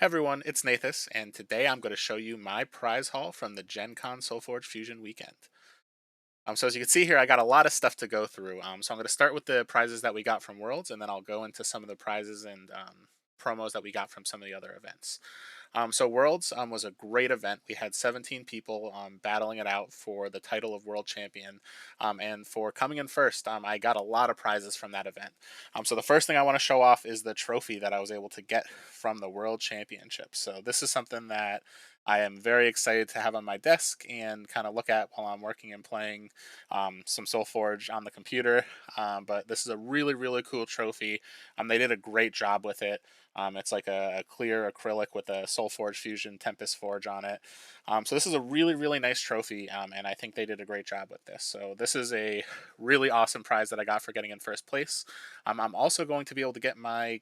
Hey everyone, it's Nathas, and today I'm going to show you my prize haul from the Gencon SolForge Fusion weekend. So as you can see here, I got a lot of stuff to go through. So I'm going to start with the prizes that we got from Worlds, and then I'll go into some of the prizes and promos that we got from some of the other events. So Worlds was a great event. We had 17 people battling it out for the title of World Champion. And for coming in first, I got a lot of prizes from that event. So the first thing I want to show off is the trophy that I was able to get from the World Championship. So this is something that I am very excited to have on my desk and kind of look at while I'm working and playing some SolForge on the computer. But this is a really, really cool trophy. They did a great job with it. It's like a clear acrylic with a SolForge Fusion Tempest Forge on it. So this is a really, really nice trophy, and I think they did a great job with this. So this is a really awesome prize that I got for getting in first place. I'm also going to be able to get my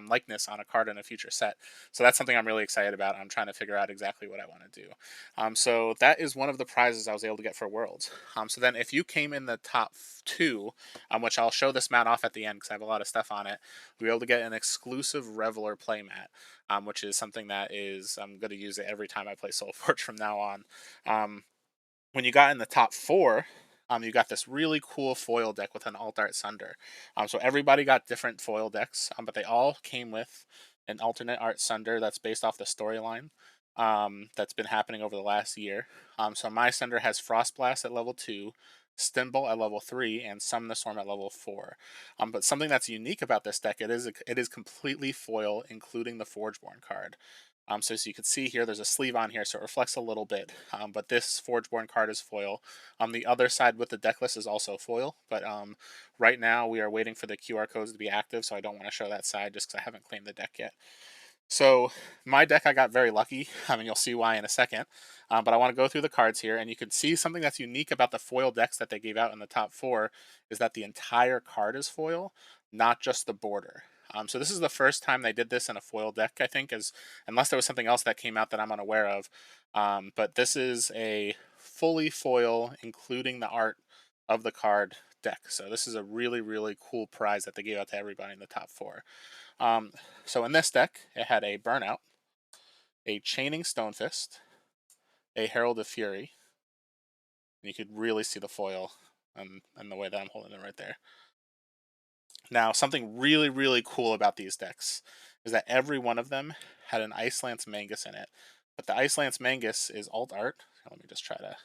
likeness on a card in a future set. So that's something I'm really excited about. I'm trying to figure out exactly what I want to do. So that is one of the prizes I was able to get for Worlds. So then if you came in the top two, which I'll show this mat off at the end because I have a lot of stuff on it, we were able to get an exclusive Reveler playmat, which is something that is I'm going to use it every time I play SolForge from now on. Um, when you got in the top four, you got this really cool foil deck with an Alt Art Sunder. So everybody got different foil decks, but they all came with an alternate art Sunder that's based off the storyline that's been happening over the last year. So my Sunder has Frostblast at level 2, Stimble at level 3, and Summon the Storm at level 4. But something that's unique about this deck, it is completely foil, including the Forgeborn card. So as you can see here, there's a sleeve on here, so it reflects a little bit. But this Forgeborn card is foil. The other side with the deck list is also foil, but right now we are waiting for the QR codes to be active, so I don't want to show that side just because I haven't claimed the deck yet. So my deck, I got very lucky. I mean, you'll see why in a second. But I want to go through the cards here, and you can see something that's unique about the foil decks that they gave out in the top four is that the entire card is foil, not just the border. So this is the first time they did this in a foil deck, I think, as unless there was something else that came out that I'm unaware of. But this is a fully foil, including the art of the card deck. So this is a really, really cool prize that they gave out to everybody in the top four. Um, so in this deck, it had a Burnout, a Chaining Stonefist, a Herald of Fury, and you could really see the foil and the way that I'm holding it right there. Now, something really, really cool about these decks is that every one of them had an Ice Lance Mangus in it. But the Ice Lance Mangus is alt art. Let me just try to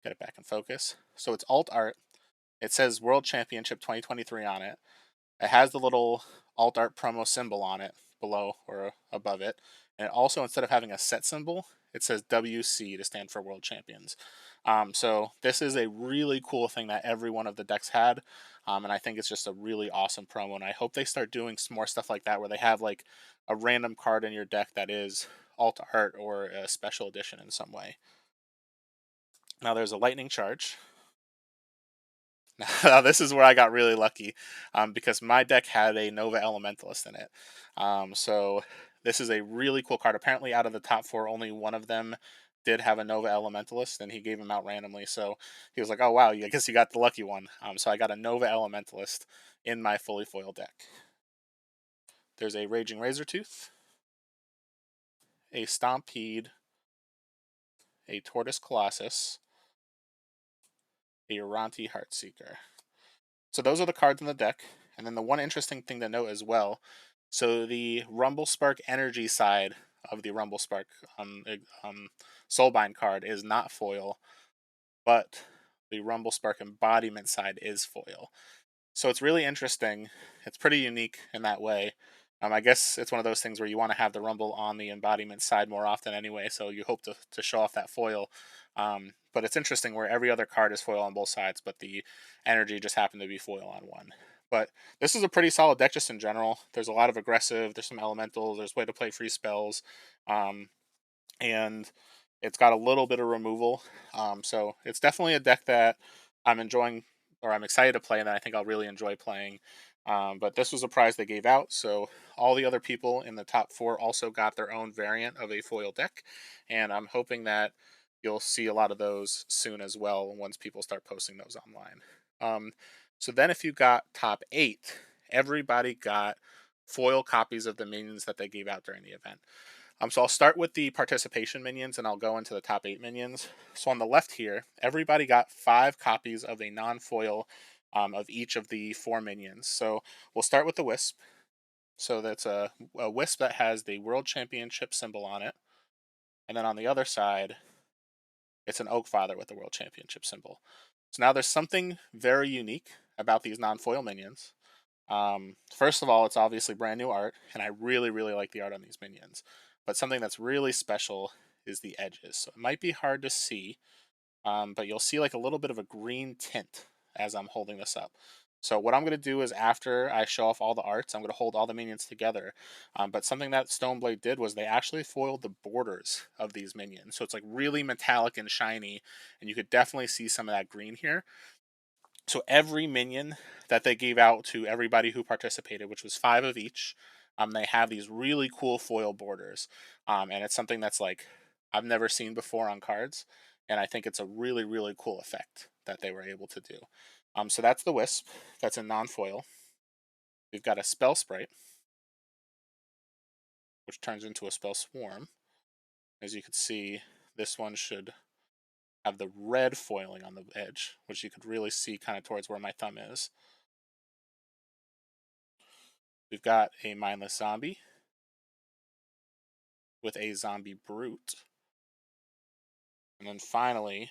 get it back in focus. So it's alt art. It says World Championship 2023 on it. It has the little alt art promo symbol on it below or above it. And it also, instead of having a set symbol, it says WC to stand for World Champions. So this is a really cool thing that every one of the decks had. And I think it's just a really awesome promo. And I hope they start doing some more stuff like that where they have like a random card in your deck that is alt art or a special edition in some way. Now there's a lightning charge. Now, this is where I got really lucky because my deck had a Nova Elementalist in it. So this is a really cool card. Apparently, out of the top four, only one of them did have a Nova Elementalist, and he gave them out randomly. So he was like, "Oh wow, I guess you got the lucky one." So I got a Nova Elementalist in my fully foil deck. There's a Raging Razortooth, a Stampede, a Tortoise Colossus, a Uranti Heartseeker. So those are the cards in the deck. And then the one interesting thing to note as well, so the Rumble Spark Energy side of the Rumble Spark Soulbind card is not foil, but the Rumble Spark Embodiment side is foil. So it's really interesting. It's pretty unique in that way. I guess it's one of those things where you want to have the Rumble on the embodiment side more often anyway, so you hope to show off that foil. But it's interesting where every other card is foil on both sides, but the energy just happened to be foil on one. But this is a pretty solid deck just in general. There's a lot of aggressive, there's some elemental, there's way to play free spells, um, and it's got a little bit of removal. So it's definitely a deck that I'm enjoying or I'm excited to play and that I think I'll really enjoy playing. But this was a prize they gave out, so all the other people in the top four also got their own variant of a foil deck, and I'm hoping that you'll see a lot of those soon as well once people start posting those online. So then if you got top eight, everybody got foil copies of the minions that they gave out during the event. So I'll start with the participation minions and I'll go into the top 8 minions. So on the left here, everybody got 5 copies of a non-foil of each of the 4 minions. So we'll start with the Wisp. So that's a Wisp that has the World Championship symbol on it. And then on the other side, it's an Oak Father with the World Championship symbol. So now there's something very unique about these non-foil minions. First of all, it's obviously brand new art, and I really, really like the art on these minions. But something that's really special is the edges. So it might be hard to see, but you'll see like a little bit of a green tint as I'm holding this up. So what I'm going to do is after I show off all the arts, I'm going to hold all the minions together. But something that Stoneblade did was they actually foiled the borders of these minions. So it's like really metallic and shiny, and you could definitely see some of that green here. So every minion that they gave out to everybody who participated, which was 5 of each, they have these really cool foil borders, and it's something that's like I've never seen before on cards, and I think it's a really really cool effect that they were able to do. So that's the Wisp. That's in non-foil. We've got a Spell Sprite, which turns into a Spell Swarm. As you can see, this one should have the red foiling on the edge, which you could really see kind of towards where my thumb is. We've got a Mindless Zombie with a Zombie Brute. And then finally,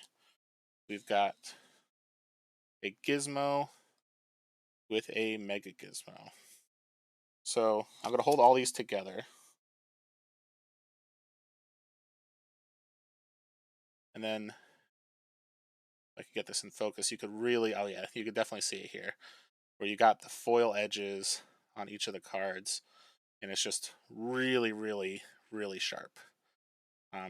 we've got a Gizmo with a Mega Gizmo. So I'm going to hold all these together. And then, if I could get this in focus, you could really, oh yeah, you could definitely see it here, where you got the foil edges on each of the cards. And it's just really, really, really sharp.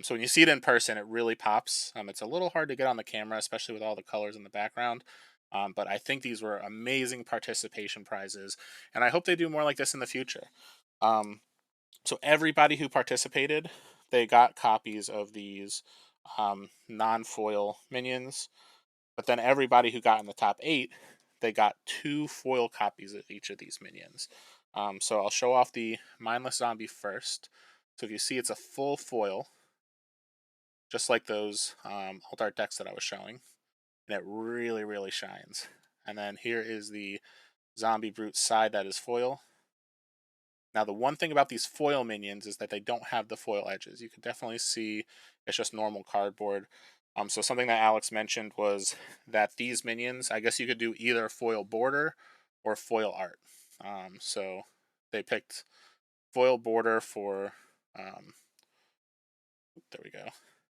So when you see it in person, it really pops. It's a little hard to get on the camera, especially with all the colors in the background. But I think these were amazing participation prizes, and I hope they do more like this in the future. So everybody who participated, they got copies of these non-foil minions. But then everybody who got in the top 8, they got 2 foil copies of each of these minions. So I'll show off the Mindless Zombie first. So if you see, it's a full foil, just like those alt art decks that I was showing, and it really, really shines. And then here is the Zombie Brute side that is foil. Now, the one thing about these foil minions is that they don't have the foil edges. You can definitely see it's just normal cardboard. So something that Alex mentioned was that these minions, I guess you could do either foil border or foil art. So they picked foil border for, there we go.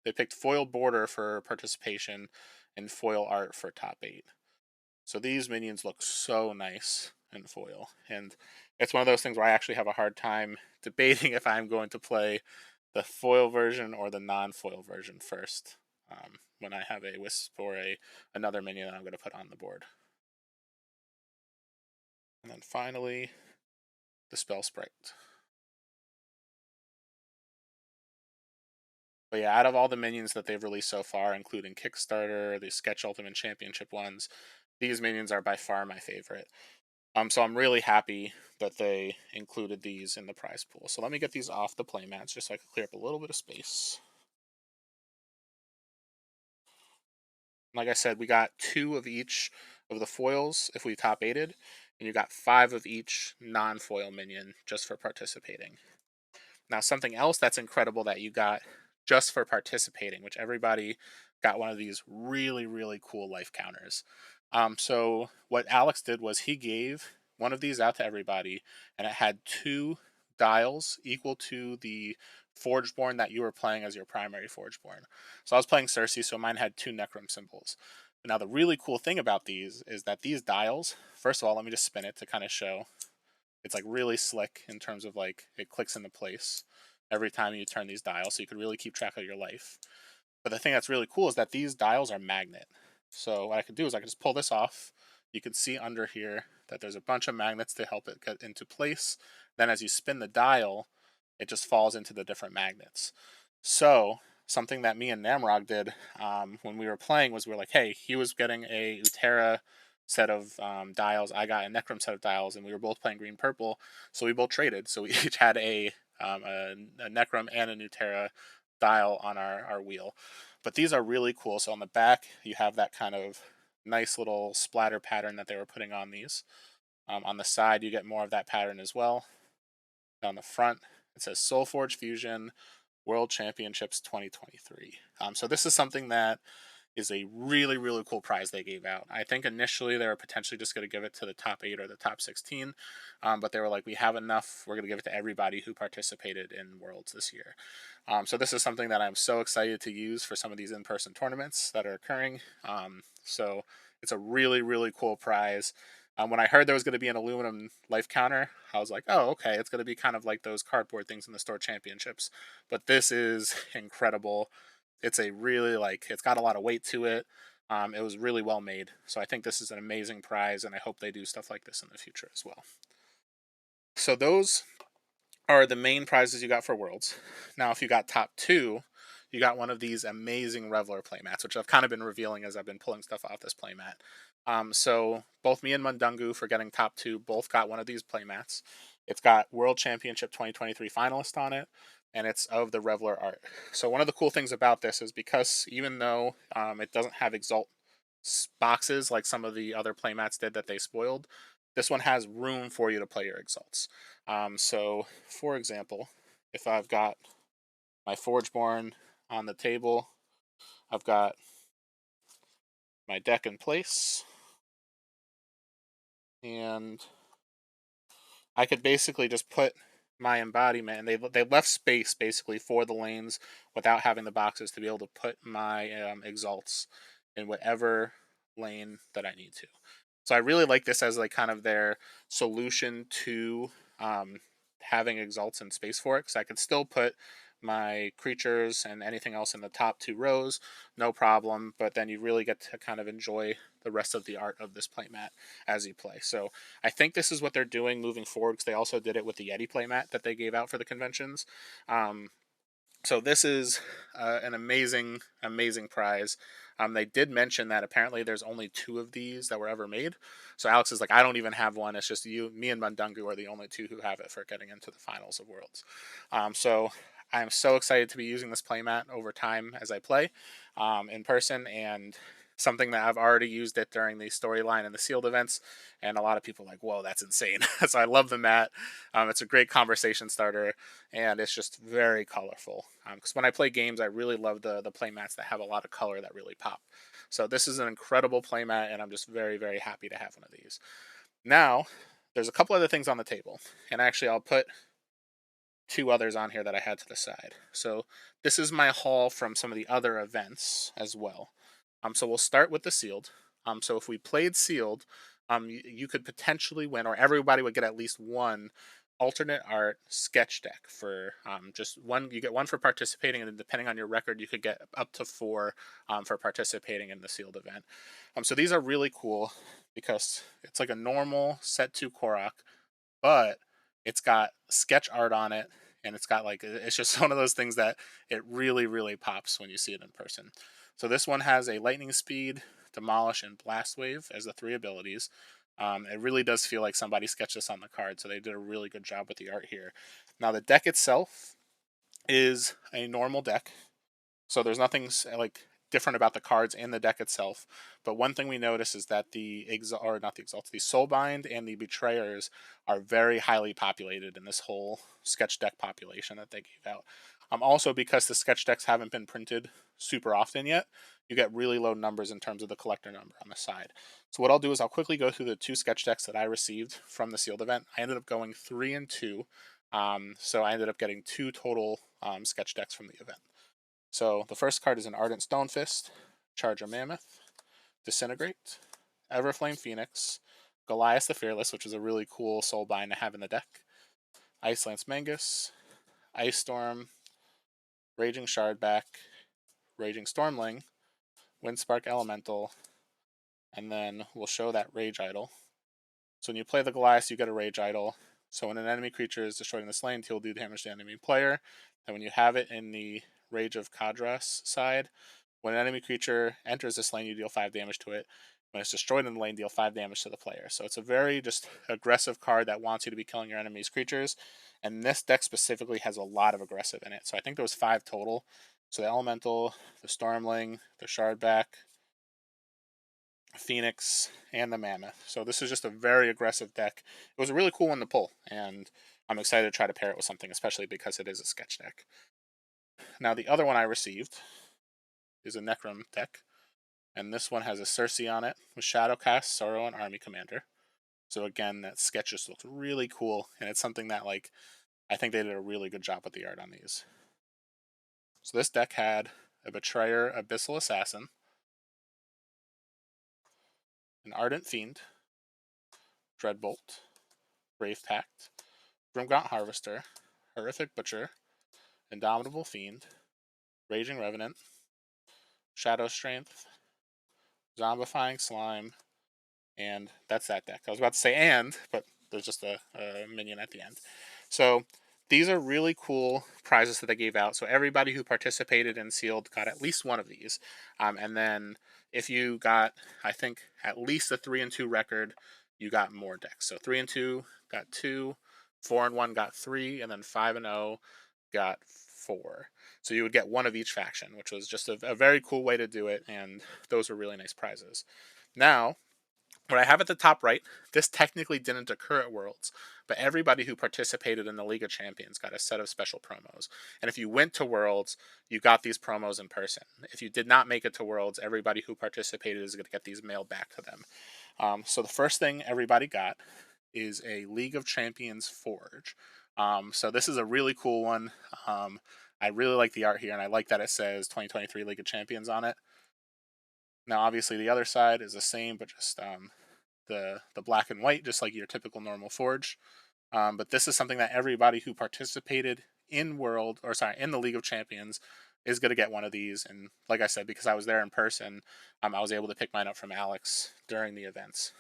They picked foil border for participation and foil art for top 8. So these minions look so nice in foil. And it's one of those things where I actually have a hard time debating if I'm going to play the foil version or the non-foil version first when I have a Wisp or another minion that I'm going to put on the board. And then finally, the Spell Sprite. But yeah, out of all the minions that they've released so far, including Kickstarter, the Sketch Ultimate Championship ones, these minions are by far my favorite. So I'm really happy that they included these in the prize pool. So let me get these off the playmats just so I can clear up a little bit of space. Like I said, we got 2 of each of the foils if we top 8'd, and you got 5 of each non-foil minion just for participating. Now, something else that's incredible that you got just for participating, which everybody got one of these really, really cool life counters. So what Alex did was he gave one of these out to everybody, and it had 2 dials equal to the Forgeborn that you were playing as your primary Forgeborn. So I was playing Cersei, so mine had 2 Necrom symbols. Now the really cool thing about these is that these dials, first of all, let me just spin it to kind of show. It's like really slick in terms of like it clicks into place every time you turn these dials, so you can really keep track of your life. But the thing that's really cool is that these dials are magnet. So what I could do is I could just pull this off. You can see under here that there's a bunch of magnets to help it get into place. Then as you spin the dial, it just falls into the different magnets. So something that me and Namrog did when we were playing was we were like, hey, he was getting a Utera set of dials. I got a Necrom set of dials, and we were both playing green purple, so we both traded. So we each had a Necrom and a Nuterra dial on our wheel. But these are really cool. So on the back, you have that kind of nice little splatter pattern that they were putting on these. On the side, you get more of that pattern as well. On the front, it says SolForge Fusion World Championships 2023. So this is something that is a really, really cool prize they gave out. I think initially they were potentially just going to give it to the top 8 or the top 16, but they were like, we have enough. We're going to give it to everybody who participated in Worlds this year. So this is something that I'm so excited to use for some of these in-person tournaments that are occurring. So it's a really, really cool prize. When I heard there was going to be an aluminum life counter, I was like, oh, okay, it's going to be kind of like those cardboard things in the store championships. But this is incredible. It's a really, like, it's got a lot of weight to it. It was really well made. So I think this is an amazing prize, and I hope they do stuff like this in the future as well. So those are the main prizes you got for Worlds. Now, if you got top 2, you got one of these amazing Reveler playmats, which I've kind of been revealing as I've been pulling stuff off this playmat. So both me and Mundungu, for getting top 2, both got one of these playmats. It's got World Championship 2023 finalist on it, and it's of the Reveler art. So one of the cool things about this is, because even though it doesn't have Exalt boxes like some of the other playmats did that they spoiled, this one has room for you to play your Exalts. So, for example, if I've got my Forgeborn on the table, I've got my deck in place, and I could basically just put my embodiment, and they left space basically for the lanes without having the boxes to be able to put my Exalts in whatever lane that I need to. So I really like this as like kind of their solution to having Exalts in space for it, because I could still put my creatures and anything else in the top 2 rows, no problem, but then you really get to kind of enjoy the rest of the art of this playmat as you play. So I think this is what they're doing moving forward, because they also did it with the Yeti playmat that they gave out for the conventions. So this is an amazing, amazing prize. They did mention that apparently there's only 2 of these that were ever made. So Alex is like, I don't even have one. It's just you, me, and Mundungu are the only 2 who have it for getting into the finals of Worlds. So I'm so excited to be using this playmat over time as I play in person, and something that I've already used it during the storyline and the sealed events, and a lot of people are like, whoa, that's insane. So I love the mat. It's a great conversation starter, and it's just very colorful. Because when I play games, I really love the play mats that have a lot of color that really pop. So this is an incredible play mat, and I'm just very, very happy to have one of these. Now, there's a couple other things on the table, and actually I'll put 2 others on here that I had to the side. So this is my haul from some of the other events as well. So we'll start with the sealed. So if we played sealed, you could potentially win, or everybody would get at least one alternate art sketch deck for just one. You get one for participating, and then depending on your record, you could get up to 4 for participating in the sealed event. So these are really cool because it's like a normal set 2 Korok, but it's got sketch art on it, and it's got like, it's just one of those things that it really, really pops when you see it in person. So this one has a lightning speed, demolish, and blast wave as the 3 abilities. It really does feel like somebody sketched this on the card, so they did a really good job with the art here. Now the deck itself is a normal deck, so there's nothing like different about the cards in the deck itself. But one thing we notice is that the the Soulbind and the Betrayers are very highly populated in this whole sketch deck population that they gave out. Also, because the sketch decks haven't been printed super often yet, you get really low numbers in terms of the collector number on the side. So what I'll do is I'll quickly go through the 2 sketch decks that I received from the sealed event. I ended up going 3 and 2. So I ended up getting 2 total sketch decks from the event. So the first card is an Ardent Stonefist, Charger Mammoth, Disintegrate, Everflame Phoenix, Goliath the Fearless, which is a really cool soulbind to have in the deck, Ice Lance Mangus, Ice Storm, Raging Shardback, Raging Stormling, Windspark Elemental, and then we'll show that Rage Idol. So when you play the Goliath, you get a Rage Idol. So when an enemy creature is destroyed in this lane, he'll do damage to the enemy player. And when you have it in the Rage of Kadras side, when an enemy creature enters this lane, you deal 5 damage to it. When it's destroyed in the lane, deal 5 damage to the player. So it's a very just aggressive card that wants you to be killing your enemy's creatures. And this deck specifically has a lot of aggressive in it. So I think there was 5 total. So the Elemental, the Stormling, the Shardback, Phoenix, and the Mammoth. So this is just a very aggressive deck. It was a really cool one to pull, and I'm excited to try to pair it with something, especially because it is a sketch deck. Now the other one I received is a Necrom deck, and this one has a Circe on it with Shadowcast, Sorrow, and Army Commander. So again, that sketch just looks really cool, and it's something that like I think they did a really good job with the art on these. So this deck had a Betrayer, Abyssal Assassin, an Ardent Fiend, Dreadbolt, Brave Pact, Grimgaunt Harvester, Horrific Butcher, Indomitable Fiend, Raging Revenant, Shadow Strength, Zombifying Slime, and that's that deck. I was about to say and, but there's just a minion at the end. So these are really cool prizes that they gave out. So everybody who participated in Sealed got at least one of these. And then if you got, I think, at least a 3-2 record, you got more decks. So 3-2 got 2, 4-1 got 3, and then 5-0 got 4. So you would get one of each faction, which was just a very cool way to do it. And those were really nice prizes. Now, what I have at the top right, this technically didn't occur at Worlds, but everybody who participated in the League of Champions got a set of special promos. And if you went to Worlds, you got these promos in person. If you did not make it to Worlds, everybody who participated is going to get these mailed back to them. So the first thing everybody got is a League of Champions Forge. So this is a really cool one. I really like the art here, and I like that it says 2023 League of Champions on it. Now, obviously, the other side is the same, but just the black and white, just like your typical normal Forge. But this is something that everybody who participated in in the League of Champions is going to get one of these. And like I said, because I was there in person, I was able to pick mine up from Alex during the events.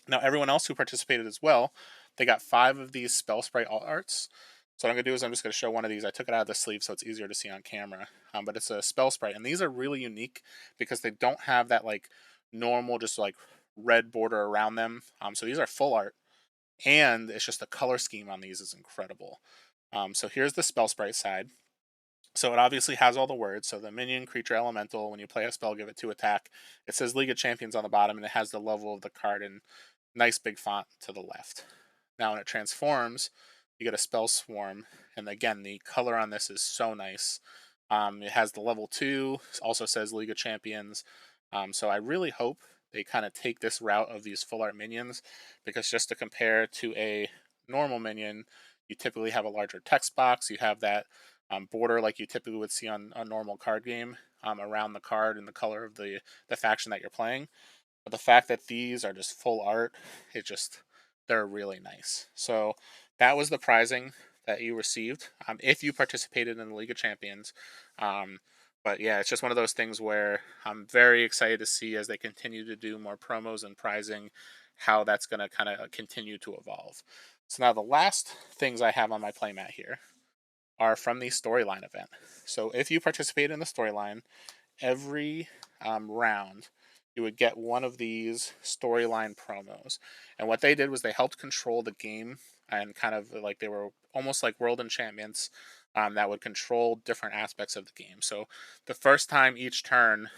Now, everyone else who participated as well, they got 5 of these Spell Sprite alt arts. So what I'm going to do is I'm just going to show one of these. I took it out of the sleeve so it's easier to see on camera. But it's a Spell Sprite. And these are really unique because they don't have that like normal just like red border around them. So these are full art. And it's just the color scheme on these is incredible. So here's the Spell Sprite side. So it obviously has all the words. So the minion, creature, elemental, when you play a spell, give it 2 attack. It says League of Champions on the bottom, and it has the level of the card in nice big font to the left. Now when it transforms, you get a Spell Swarm, and again, the color on this is so nice. It has the level 2, also says League of Champions. So I really hope they kind of take this route of these full art minions, because just to compare to a normal minion, you typically have a larger text box, you have that border like you typically would see on a normal card game around the card and the color of the faction that you're playing. But the fact that these are just full art, they're really nice. So that was the prizing that you received if you participated in the League of Champions. But yeah, it's just one of those things where I'm very excited to see as they continue to do more promos and prizing, how that's going to kind of continue to evolve. So now the last things I have on my playmat here are from the storyline event. So if you participate in the storyline, every round you would get one of these storyline promos. And what they did was they helped control the game, and kind of like they were almost like world enchantments that would control different aspects of the game. So the first time each turn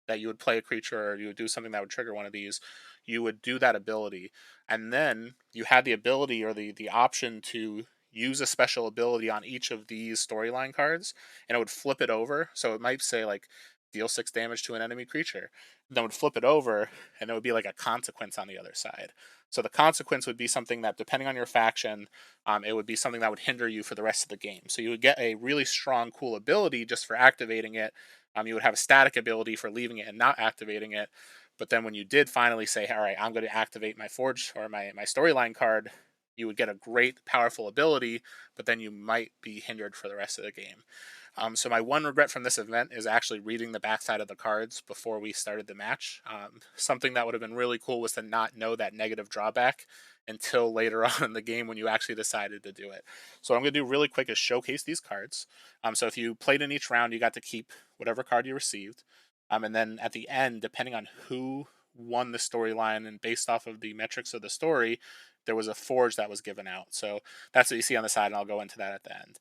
that you would play a creature or you would do something that would trigger one of these, you would do that ability. And then you had the ability or the option to use a special ability on each of these storyline cards, and it would flip it over. So it might say like deal 6 damage to an enemy creature. Then it would flip it over, and it would be like a consequence on the other side. So the consequence would be something that, depending on your faction, it would be something that would hinder you for the rest of the game. So you would get a really strong, cool ability just for activating it. You would have a static ability for leaving it and not activating it. But then when you did finally say, all right, I'm going to activate my Forge or my storyline card, you would get a great, powerful ability, but then you might be hindered for the rest of the game. So my one regret from this event is actually reading the backside of the cards before we started the match. Something that would have been really cool was to not know that negative drawback until later on in the game when you actually decided to do it. So what I'm going to do really quick is showcase these cards. So if you played in each round, you got to keep whatever card you received. And then at the end, depending on who won the storyline, and based off of the metrics of the story, there was a forge that was given out. So that's what you see on the side, and I'll go into that at the end.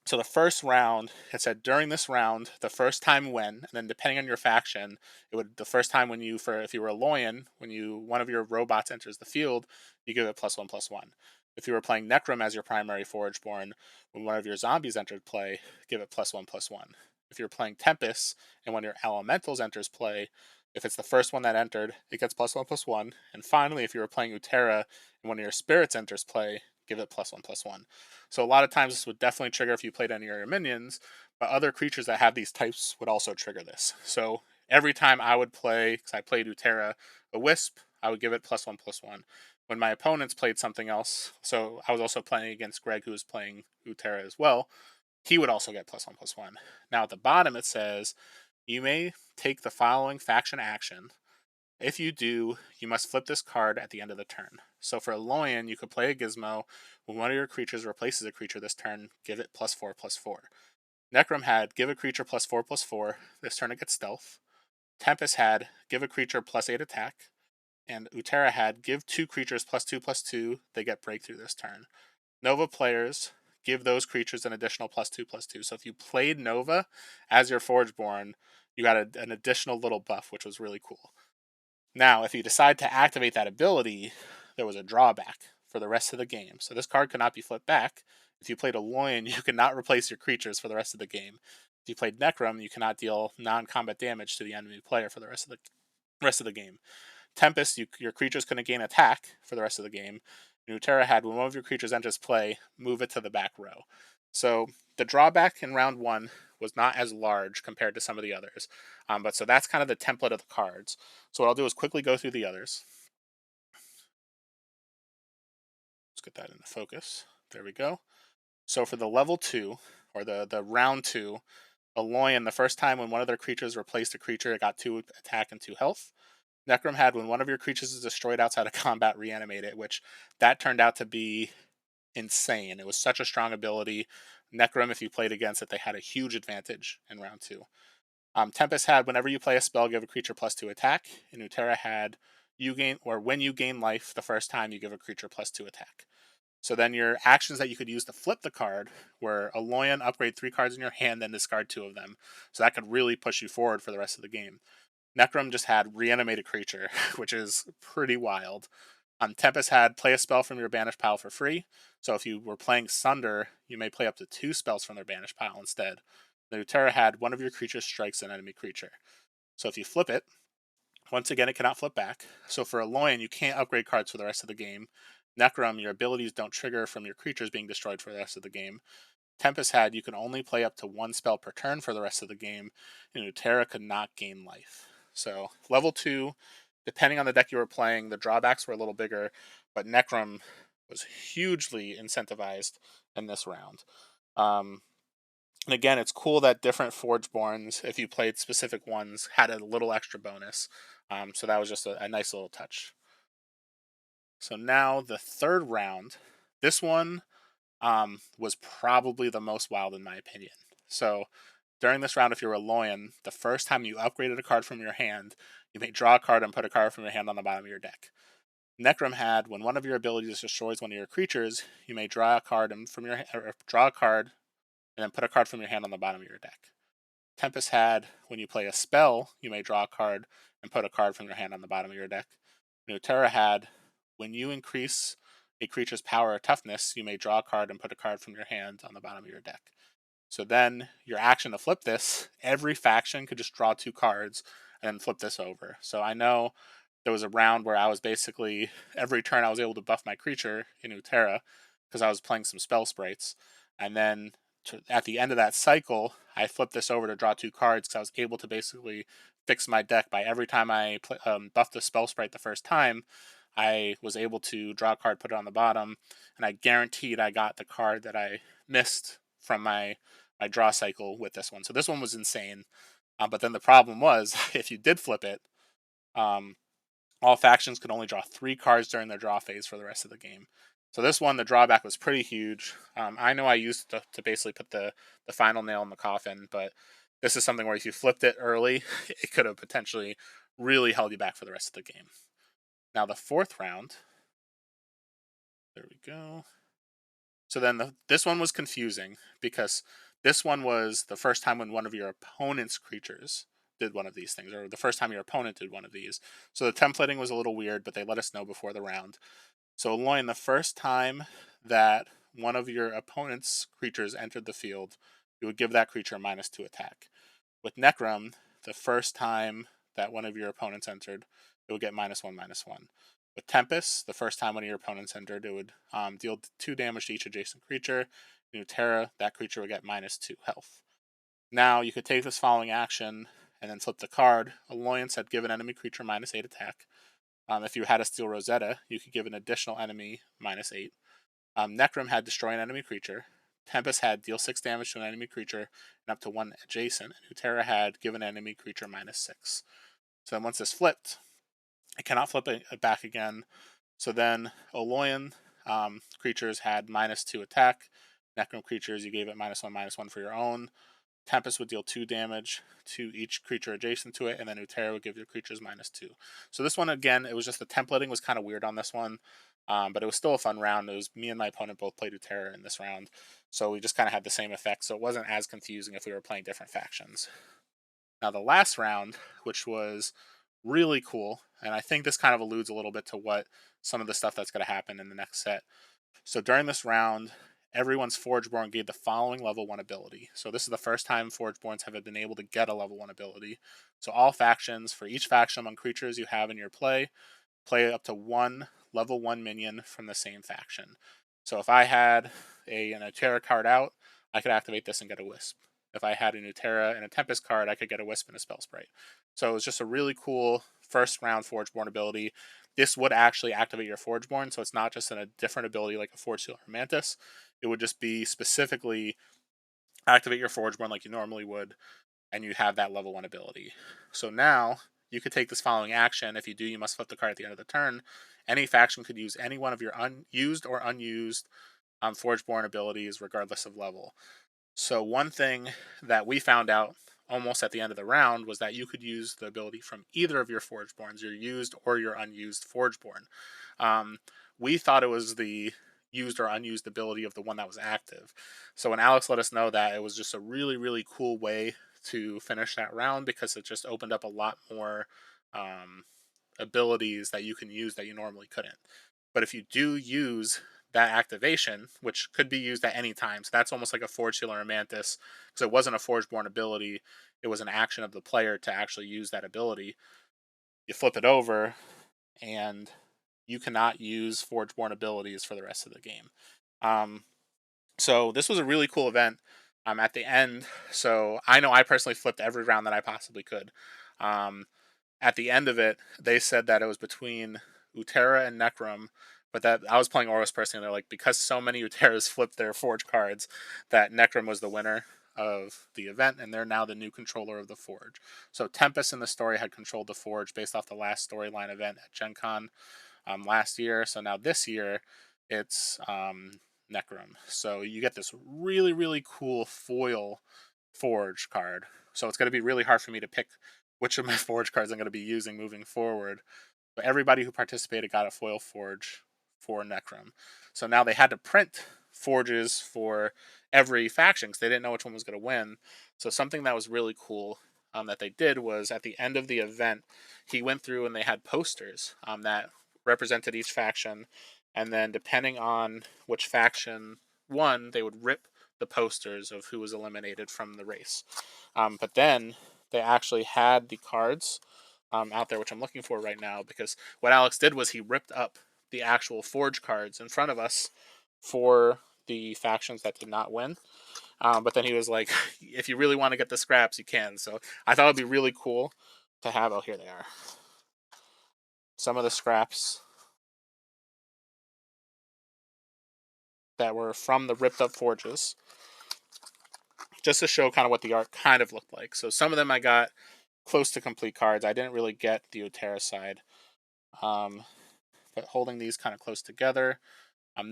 So the first round, it said during this round, the first time when, and then depending on your faction, it would the first time when you for if you were a Loyan, when you one of your robots enters the field, you give it +1/+1. If you were playing Necrom as your primary Forageborn, when one of your zombies entered play, give it +1/+1. If you're playing Tempest and one of your elementals enters play, if it's the first one that entered, it gets +1/+1. And finally, if you were playing Utera and one of your spirits enters play, give it +1/+1. So a lot of times this would definitely trigger if you played any of your minions, but other creatures that have these types would also trigger this. So every time I would play, because I played Utera, a Wisp, I would give it +1/+1. When my opponents played something else, so I was also playing against Greg, who was playing Utera as well, he would also get +1/+1. Now at the bottom it says, you may take the following faction action. If you do, you must flip this card at the end of the turn. So for a Loyan, you could play a Gizmo. When one of your creatures replaces a creature this turn, give it +4/+4. Necrom had give a creature +4/+4. This turn it gets stealth. Tempest had give a creature +8 attack. And Utera had give two creatures +2/+2. They get breakthrough this turn. Nova players give those creatures an additional +2/+2. So if you played Nova as your Forgeborn, you got an additional little buff, which was really cool. Now, if you decide to activate that ability, there was a drawback for the rest of the game. So this card could not be flipped back. If you played a Loyan, you could not replace your creatures for the rest of the game. If you played Necrom, you cannot deal non-combat damage to the enemy player for the rest of the game. Tempest, your creatures couldn't gain attack for the rest of the game. Nutera had when one of your creatures enters play, move it to the back row. So the drawback in round one was not as large compared to some of the others. But so that's kind of the template of the cards. So what I'll do is quickly go through the others. Let's get that into focus. There we go. So for the level 2, or the round 2, a Loyan, the first time when one of their creatures replaced a creature, it got 2 attack and 2 health. Necrom had when one of your creatures is destroyed outside of combat, reanimate it, which that turned out to be insane. It was such a strong ability. Necrom, if you played against it, they had a huge advantage in round 2. Tempest had whenever you play a spell, give a creature +2 attack. And Utera had when you gain life the first time, you give a creature +2 attack. So then your actions that you could use to flip the card were a Loyan, upgrade 3 cards in your hand, then discard 2 of them. So that could really push you forward for the rest of the game. Necrom just had reanimate a creature, which is pretty wild. Tempest had play a spell from your banished pile for free. So if you were playing Sunder, you may play up to 2 spells from their banished pile instead. The Utera had one of your creatures strikes an enemy creature. So if you flip it, once again, it cannot flip back. So for a Loyan, you can't upgrade cards for the rest of the game. Necrom, your abilities don't trigger from your creatures being destroyed for the rest of the game. Tempest had you can only play up to 1 spell per turn for the rest of the game, and Utera could not gain life. So level 2, depending on the deck you were playing, the drawbacks were a little bigger, but Necrom was hugely incentivized in this round. And again, it's cool that different Forgeborns, if you played specific ones, had a little extra bonus. So that was just a nice little touch. So now the third round, this one was probably the most wild in my opinion. So during this round, if you're a Loyan, the first time you upgraded a card from your hand, you may draw a card and put a card from your hand on the bottom of your deck. Necrom had when one of your abilities destroys one of your creatures, you may draw a card from your or draw a card and then put a card from your hand on the bottom of your deck. Tempest had when you play a spell, you may draw a card and put a card from your hand on the bottom of your deck. Nutera had when you increase a creature's power or toughness, you may draw a card and put a card from your hand on the bottom of your deck. So then your action to flip this, every faction could just draw 2 cards and then flip this over. So I know there was a round where I was basically every turn I was able to buff my creature in Utera because I was playing some spell sprites, and then at the end of that cycle, I flipped this over to draw 2 cards because I was able to basically fix my deck by every time I buffed the spell sprite the first time. I was able to draw a card, put it on the bottom, and I guaranteed I got the card that I missed from my draw cycle with this one. So this one was insane. But then the problem was, if you did flip it, um, all factions could only draw 3 cards during their draw phase for the rest of the game. So this one, the drawback was pretty huge. I know I used to basically put the final nail in the coffin, but this is something where if you flipped it early, it could have potentially really held you back for the rest of the game. Now the fourth round, there we go. So then this one was confusing because this one was the first time when one of your opponent's creatures did one of these things, or the first time your opponent did one of these. So the templating was a little weird, but they let us know before the round. So Loin, the first time that one of your opponent's creatures entered the field, you would give that creature -2 attack. With Necrom, the first time that one of your opponents entered, it would get -1/-1. With Tempest, the first time one of your opponents entered, it would deal 2 damage to each adjacent creature. In Terra, that creature would get -2 health. Now, you could take this following action and then flip the card. Alliance had given enemy creature -8 attack. If you had a Steel Rosetta, you could give an additional enemy -8. Necrom had destroy an enemy creature. Tempest had deal 6 damage to an enemy creature and up to 1 adjacent. And Utera had given an enemy creature -6. So then once this flipped, it cannot flip it back again. So then Oloyan creatures had -2 attack. Necrom creatures, you gave it -1/-1 for your own. Tempest would deal 2 damage to each creature adjacent to it, and then Utera would give your creatures -2. So this one, again, it was just the templating was kind of weird on this one, but it was still a fun round. It was me and my opponent both played Utera in this round, so we just kind of had the same effect, so it wasn't as confusing if we were playing different factions. Now the last round, which was really cool, and I think this kind of alludes a little bit to what some of the stuff that's going to happen in the next set. So during this round, everyone's Forgeborn gave the following level 1 ability. So this is the first time Forgeborns have been able to get a level 1 ability. So all factions, for each faction among creatures you have in your play up to 1 level 1 minion from the same faction. So if I had an Utera card out, I could activate this and get a Wisp. If I had an Utera and a Tempest card, I could get a Wisp and a Spell Sprite. So it was just a really cool first round Forgeborn ability. This would actually activate your Forgeborn, so it's not just a different ability like a Forge Seal or Mantis. It would just be specifically activate your Forgeborn like you normally would, and you have that level 1 ability. So now you could take this following action. If you do, you must flip the card at the end of the turn. Any faction could use any one of your unused or unused Forgeborn abilities, regardless of level. So one thing that we found out almost at the end of the round was that you could use the ability from either of your Forgeborns, your used or your unused Forgeborn. Um, we thought it was the used or unused ability of the one that was active. So when Alex let us know that, it was just a really, really cool way to finish that round because it just opened up a lot more um, abilities that you can use that you normally couldn't. But if you do use that activation, which could be used at any time, so that's almost like a Forge Seal or a Mantis, because it wasn't a Forgeborn ability, it was an action of the player to actually use that ability. You flip it over, and you cannot use Forgeborn abilities for the rest of the game. So this was a really cool event. At the end, so I know I personally flipped every round that I possibly could. Um, at the end of it, they said that it was between Utera and Necrom, but that I was playing Oros personally. They're like, because so many Uteras flipped their Forge cards, that Necrom was the winner of the event, and they're now the new controller of the Forge. So Tempest in the story had controlled the Forge based off the last storyline event at Gencon last year. So now this year, it's Necrom. So you get this really, really cool foil Forge card. So it's going to be really hard for me to pick which of my Forge cards I'm going to be using moving forward. But everybody who participated got a foil Forge for Necrom. So now they had to print Forges for every faction because they didn't know which one was going to win. So something that was really cool that they did was at the end of the event, he went through and they had posters that represented each faction. And then depending on which faction won, they would rip the posters of who was eliminated from the race. But then they actually had the cards out there, which I'm looking for right now, because what Alex did was he ripped up the actual Forge cards in front of us for the factions that did not win. But then he was like, if you really want to get the scraps, you can. So I thought it'd be really cool to have. Oh, here they are. Some of the scraps that were from the ripped up Forges, just to show kind of what the art kind of looked like. So some of them I got close to complete cards. I didn't really get the Otera side. But holding these kind of close together,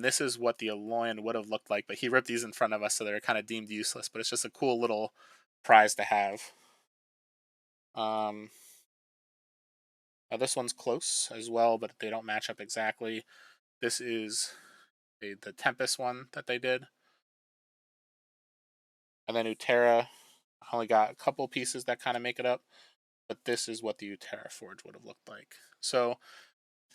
this is what the Aloyan would have looked like, but he ripped these in front of us, so they're kind of deemed useless, but it's just a cool little prize to have. Um, This one's close as well, but they don't match up exactly. This is the Tempest one that they did. And then Utera, I only got a couple pieces that kind of make it up, but this is what the Utera Forge would have looked like. So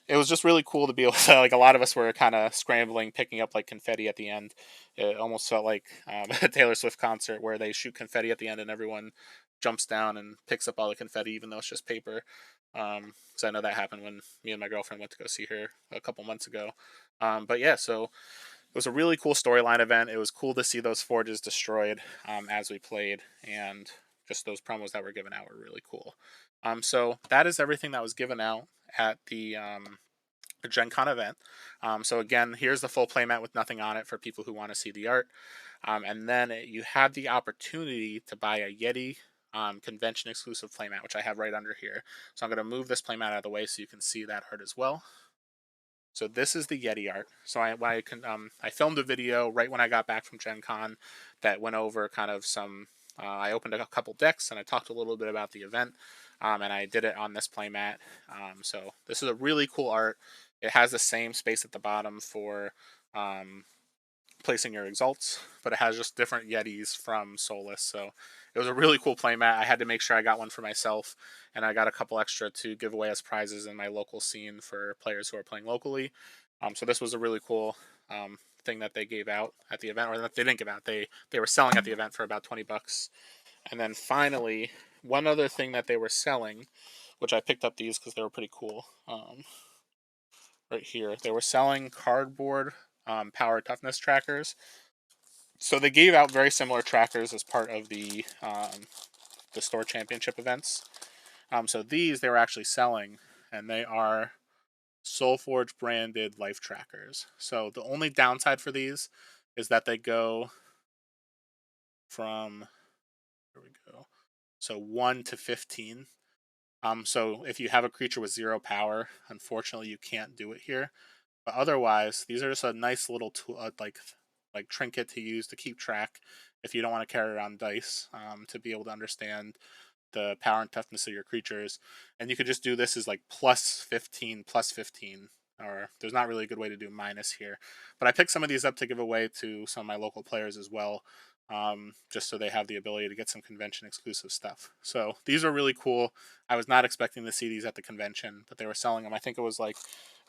it was just really cool to be able to, like, a lot of us were kind of scrambling, picking up like confetti at the end. It almost felt like a Taylor Swift concert where they shoot confetti at the end and everyone jumps down and picks up all the confetti, even though it's just paper. So I know that happened when me and my girlfriend went to go see her a couple months ago. But yeah, so it was a really cool storyline event. It was cool to see those forges destroyed as we played, and just those promos that were given out were really cool. So that is everything that was given out at the Gen Con event. So again, here's the full playmat with nothing on it for people who want to see the art. And then you had the opportunity to buy a Yeti convention exclusive playmat, which I have right under here. So I'm going to move this playmat out of the way so you can see that art as well. So this is the Yeti art. So I filmed a video right when I got back from Gen Con that went over kind of some. I opened a couple decks and I talked a little bit about the event, and I did it on this playmat. So this is a really cool art. It has the same space at the bottom for um, placing your exalts, but it has just different Yetis from Solus. So it was a really cool playmat. I had to make sure I got one for myself, and I got a couple extra to give away as prizes in my local scene for players who are playing locally. So this was a really cool thing that they gave out at the event, or that they didn't give out. They were selling at the event for about $20. And then finally, one other thing that they were selling, which I picked up these because they were pretty cool. Right here, they were selling cardboard power toughness trackers. So they gave out very similar trackers as part of the store championship events. So these they were actually selling, and they are SolForge branded life trackers. So the only downside for these is that they go from, here we go, so 1 to 15. So if you have a creature with 0 power, unfortunately you can't do it here. But otherwise, these are just a nice little tool, like trinket to use to keep track if you don't want to carry around dice, to be able to understand the power and toughness of your creatures. And you could just do this as like plus 15, plus 15, or there's not really a good way to do minus here. But I picked some of these up to give away to some of my local players as well, just so they have the ability to get some convention exclusive stuff. So these are really cool. I was not expecting to see these at the convention, but they were selling them. I think it was like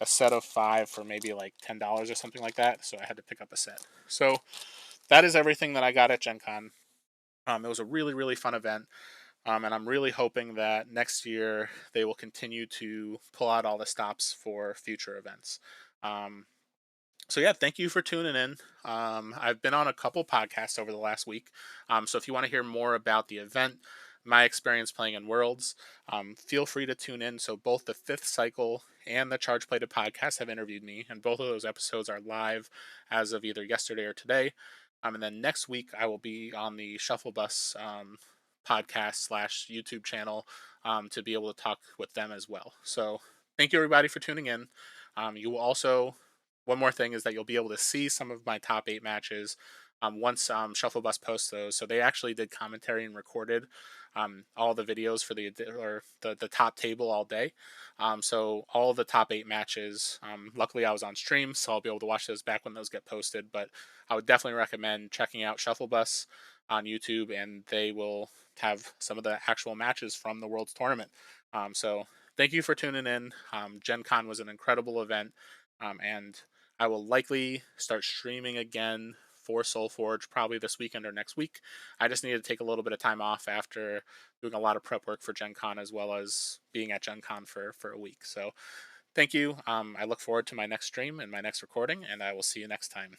a set of 5 for maybe like $10 or something like that. So I had to pick up a set. So that is everything that I got at Gen Con. It was a really, really fun event. And I'm really hoping that next year they will continue to pull out all the stops for future events. Um, so yeah, thank you for tuning in. I've been on a couple podcasts over the last week. So if you want to hear more about the event, my experience playing in Worlds, feel free to tune in. So both the Fifth Cycle and the Charge Plated podcast have interviewed me, and both of those episodes are live as of either yesterday or today. And then next week I will be on the Shuffle Bus podcast slash YouTube channel to be able to talk with them as well. So thank you everybody for tuning in. You will also, one more thing is that you'll be able to see some of my top 8 matches once Shuffle Bus posts those. So they actually did commentary and recorded all the videos for the top table all day. So all the top 8 matches. Luckily, I was on stream, so I'll be able to watch those back when those get posted. But I would definitely recommend checking out Shuffle Bus on YouTube, and they will have some of the actual matches from the World's Tournament. So thank you for tuning in. Gen Con was an incredible event, and I will likely start streaming again for SolForge probably this weekend or next week. I just need to take a little bit of time off after doing a lot of prep work for Gen Con as well as being at Gen Con for a week. So thank you. I look forward to my next stream and my next recording, and I will see you next time.